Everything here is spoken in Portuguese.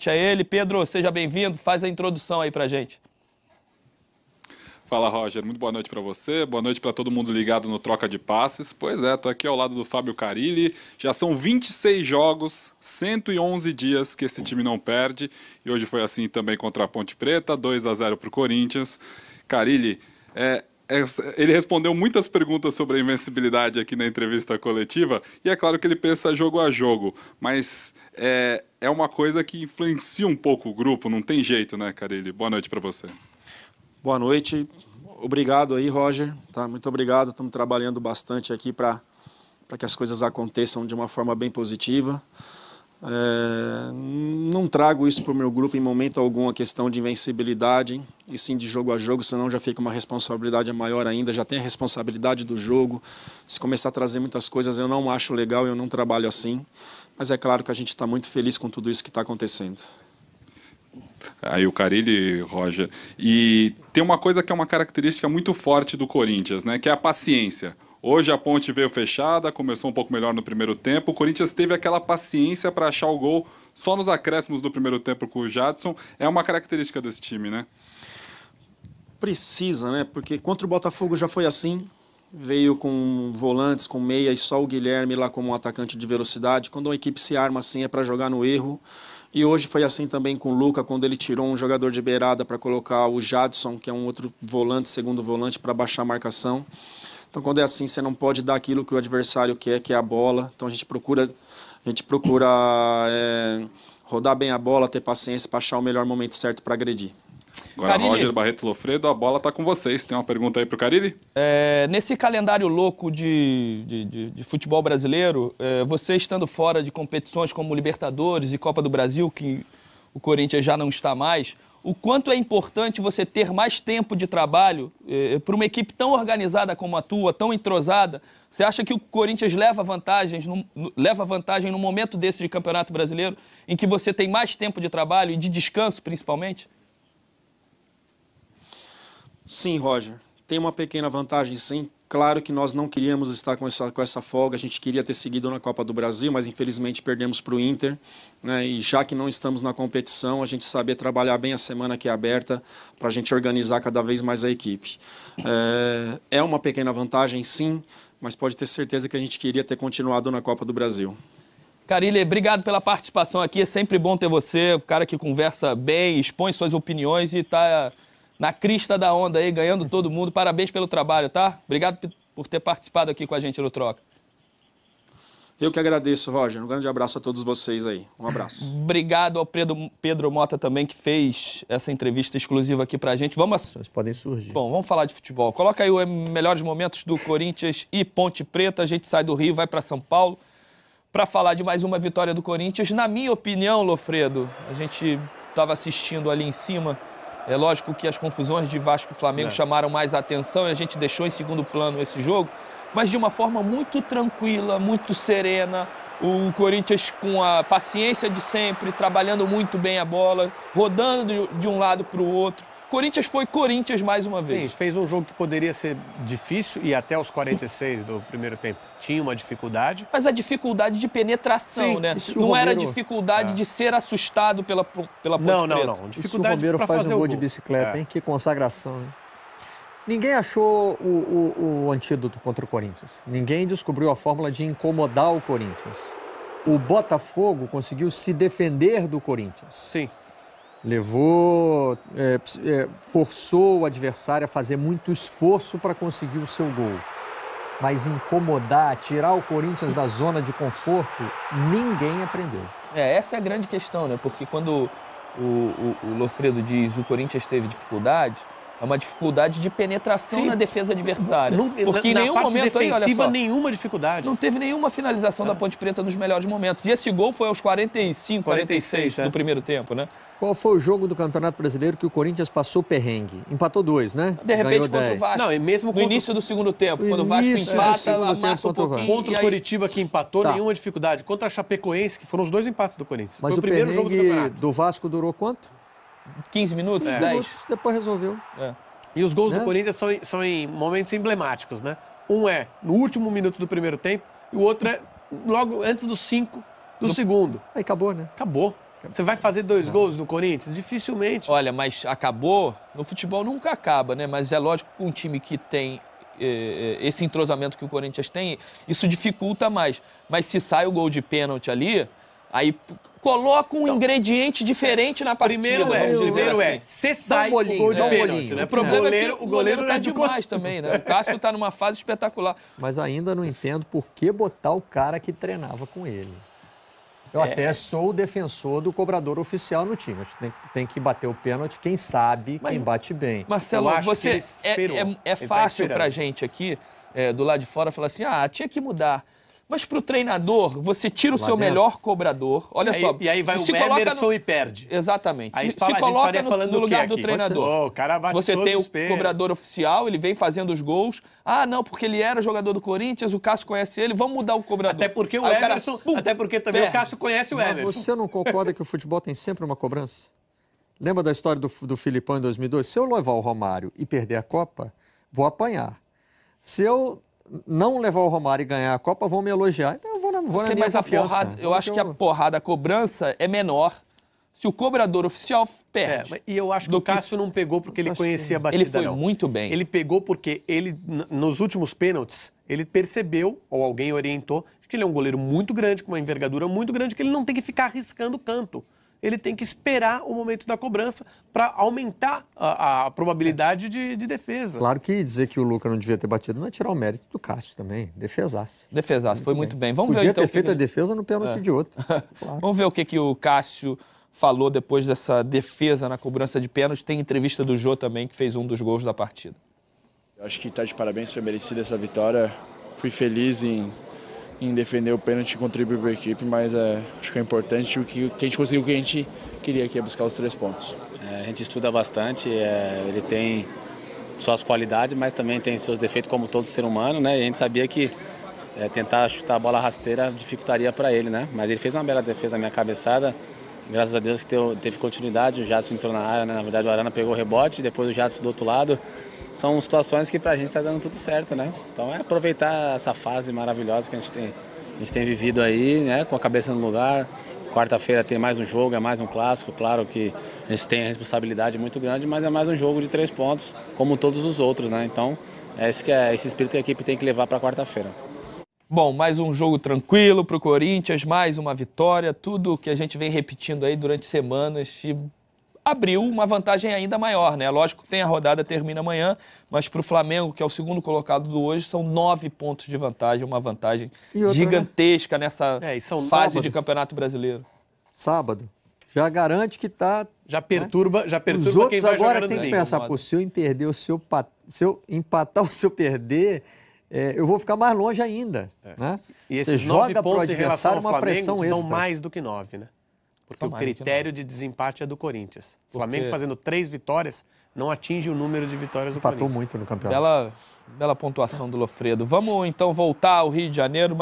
a ele. Pedro, seja bem-vindo, faz a introdução aí pra gente. Fala, Roger, muito boa noite para você, boa noite para todo mundo ligado no Troca de Passes. Pois é, tô aqui ao lado do Fábio Carille, já são 26 jogos, 111 dias que esse time não perde, e hoje foi assim também contra a Ponte Preta, 2-0 para o Corinthians. Carille, ele respondeu muitas perguntas sobre a invencibilidade aqui na entrevista coletiva, e é claro que ele pensa jogo a jogo, mas é uma coisa que influencia um pouco o grupo, não tem jeito, né, Carille? Boa noite para você. Boa noite, obrigado aí, Roger, tá? Muito obrigado, estamos trabalhando bastante aqui para que as coisas aconteçam de uma forma bem positiva. Não trago isso para o meu grupo em momento algum, a questão de invencibilidade, e sim de jogo a jogo, senão já fica uma responsabilidade maior ainda, já tem a responsabilidade do jogo. Se começar a trazer muitas coisas, eu não acho legal, eu não trabalho assim, mas é claro que a gente está muito feliz com tudo isso que está acontecendo. Aí o Carille, Roger, e tem uma coisa que é uma característica muito forte do Corinthians, né, que é a paciência. Hoje a Ponte veio fechada, começou um pouco melhor no primeiro tempo, o Corinthians teve aquela paciência para achar o gol só nos acréscimos do primeiro tempo com o Jadson, é uma característica desse time, né? Precisa, né, porque contra o Botafogo já foi assim, veio com volantes, com meia e só o Guilherme lá como um atacante de velocidade. Quando uma equipe se arma assim é para jogar no erro. E hoje foi assim também com o Luca, quando ele tirou um jogador de beirada para colocar o Jadson, que é um outro volante, segundo volante, para baixar a marcação. Então, quando é assim, você não pode dar aquilo que o adversário quer, que é a bola. Então, a gente procura rodar bem a bola, ter paciência para achar o melhor momento certo para agredir. Agora, Carille, Roger, Barreto, Lofredo, a bola está com vocês. Tem uma pergunta aí para o Carille? Nesse calendário louco de futebol brasileiro, você estando fora de competições como Libertadores e Copa do Brasil, que o Corinthians já não está mais, o quanto é importante você ter mais tempo de trabalho para uma equipe tão organizada como a tua, tão entrosada? Você acha que o Corinthians leva vantagem no momento desse de Campeonato Brasileiro, em que você tem mais tempo de trabalho e de descanso, principalmente? Sim, Roger. Tem uma pequena vantagem, sim. Claro que nós não queríamos estar com essa folga, a gente queria ter seguido na Copa do Brasil, mas infelizmente perdemos para o Inter, né? E já que não estamos na competição, a gente saber trabalhar bem a semana que é aberta para a gente organizar cada vez mais a equipe. É uma pequena vantagem, sim, mas pode ter certeza que a gente queria ter continuado na Copa do Brasil. Carille, obrigado pela participação aqui, é sempre bom ter você, um cara que conversa bem, expõe suas opiniões e está na crista da onda aí, ganhando todo mundo. Parabéns pelo trabalho, tá? Obrigado por ter participado aqui com a gente no Troca. Eu que agradeço, Roger. Um grande abraço a todos vocês aí. Um abraço. Obrigado ao Pedro Mota também, que fez essa entrevista exclusiva aqui pra gente. Vocês podem surgir. Bom, vamos falar de futebol. Coloca aí os melhores momentos do Corinthians e Ponte Preta. A gente sai do Rio, vai para São Paulo para falar de mais uma vitória do Corinthians. Na minha opinião, Lofredo, a gente estava assistindo ali em cima. É lógico que as confusões de Vasco e Flamengo chamaram mais a atenção e a gente deixou em segundo plano esse jogo, mas de uma forma muito tranquila, muito serena. O Corinthians com a paciência de sempre, trabalhando muito bem a bola, rodando de um lado para o outro. Corinthians foi Corinthians mais uma vez. Sim, fez um jogo que poderia ser difícil e até os 46 do primeiro tempo tinha uma dificuldade. Mas a dificuldade de penetração, sim, né? Não era dificuldade de ser assustado pela Ponte Preta. Não. Dificuldade o Romero faz um gol de bicicleta, hein? Que consagração, hein? Ninguém achou o antídoto contra o Corinthians. Ninguém descobriu a fórmula de incomodar o Corinthians. O Botafogo conseguiu se defender do Corinthians. Sim. Forçou o adversário a fazer muito esforço para conseguir o seu gol. Mas incomodar, tirar o Corinthians da zona de conforto, ninguém aprendeu. Essa é a grande questão, né? Porque quando o Lofredo diz que o Corinthians teve dificuldade, é uma dificuldade de penetração na defesa adversária. Porque em nenhum momento aí, olha só, nenhuma dificuldade. Não teve nenhuma finalização da Ponte Preta nos melhores momentos. E esse gol foi aos 45, 46 do primeiro tempo, né? Qual foi o jogo do Campeonato Brasileiro que o Corinthians passou perrengue? Empatou 2, né? De repente, contra o Vasco. Não, e mesmo no início do segundo tempo, quando o Vasco empata, amassa um pouquinho. Contra o Coritiba, que empatou, nenhuma dificuldade. Contra a Chapecoense, que foram os 2 empates do Corinthians. Mas foi o primeiro jogo do campeonato. Do Vasco durou quanto? 15 minutos, 10 minutos, depois resolveu. E os gols do Corinthians são em momentos emblemáticos, né? Um é no último minuto do primeiro tempo e o outro é logo antes dos 5 do segundo. Aí acabou, né? Acabou. Você vai fazer 2 gols no Corinthians? Dificilmente. Olha, mas acabou, no futebol nunca acaba, né? Mas é lógico que um time que tem esse entrosamento que o Corinthians tem, isso dificulta mais. Mas se sai o gol de pênalti ali, aí coloca um ingrediente diferente na partida. Primeiro se sai o gol de pênalti, né? O problema é que o goleiro tá é demais também, né? O Cássio tá numa fase espetacular. Mas ainda não entendo por que botar o cara que treinava com ele. Eu até sou o defensor do cobrador oficial no time. Tem que bater o pênalti quem sabe, quem bate bem. Marcelo, você é fácil pra gente aqui, do lado de fora, falar assim, tinha que mudar. Mas pro treinador, você tira o seu melhor cobrador. Olha só. E aí vai o Emerson e perde. Exatamente. Aí se coloca no lugar do treinador. O cara bate você tem o pênaltis. cobrador oficial, ele vem fazendo os gols. Não, porque ele era jogador do Corinthians, o Cássio conhece ele, vamos mudar o cobrador. Até porque o Emerson, até porque também o Cássio conhece o Emerson. Mas você não concorda que o futebol tem sempre uma cobrança? Lembra da história do Filipão em 2002? Se eu levar o Romário e perder a Copa, vou apanhar. Se eu não levar o Romário e ganhar a Copa, vão me elogiar. Então eu vou na minha confiança. Eu acho que a cobrança é menor se o cobrador oficial perde. E eu acho que o Cássio não pegou porque ele conhecia a batida, ele foi muito bem. Ele pegou porque ele, nos últimos pênaltis, ele percebeu, ou alguém orientou, que ele é um goleiro muito grande, com uma envergadura muito grande, que ele não tem que ficar arriscando o canto. Ele tem que esperar o momento da cobrança para aumentar a probabilidade de defesa. Claro que dizer que o Luca não devia ter batido não é tirar o mérito do Cássio também. Defesasse. Foi muito bem. Vamos Podia ver então ter feito a defesa no pênalti de outro. Claro. Vamos ver o que o Cássio falou depois dessa defesa na cobrança de pênalti. Tem entrevista do Jô também, que fez um dos gols da partida. Eu acho que está de parabéns, foi merecida essa vitória. Fui feliz em defender o pênalti e contribuir para a equipe, mas acho que é importante que a gente conseguiu o que a gente queria, que é buscar os 3 pontos. A gente estuda bastante, ele tem suas qualidades, mas também tem seus defeitos como todo ser humano, né? E a gente sabia que tentar chutar a bola rasteira dificultaria para ele, né? Mas ele fez uma bela defesa na minha cabeçada, graças a Deus que teve continuidade, o Jadson entrou na área, né? Na verdade o Arana pegou o rebote, depois o Jadson do outro lado. São situações que pra gente tá dando tudo certo, né? Então é aproveitar essa fase maravilhosa que a gente tem vivido aí, né? Com a cabeça no lugar. Quarta-feira tem mais um jogo, é mais um clássico. Claro que a gente tem a responsabilidade muito grande, mas é mais um jogo de 3 pontos, como todos os outros, né? Então esse espírito que a equipe tem que levar pra quarta-feira. Bom, mais um jogo tranquilo pro Corinthians, mais uma vitória, tudo que a gente vem repetindo aí durante semanas e abriu uma vantagem ainda maior, né? Lógico que a rodada termina amanhã, mas para o Flamengo, que é o segundo colocado do hoje, são 9 pontos de vantagem, uma vantagem gigantesca nessa fase de Campeonato Brasileiro. Sábado. Já garante que está... Já perturba Os outros agora tem que pensar, se eu empatar ou se eu perder, eu vou ficar mais longe ainda. Né? E esses você 9 joga para o pontos em relação ao adversário uma pressão Flamengo extra. são mais do que 9, né? Porque o critério de desempate é do Corinthians. O Flamengo fazendo 3 vitórias não atinge o número de vitórias do Corinthians. Empatou muito no campeonato. Bela pontuação do Lofredo. Vamos então voltar ao Rio de Janeiro.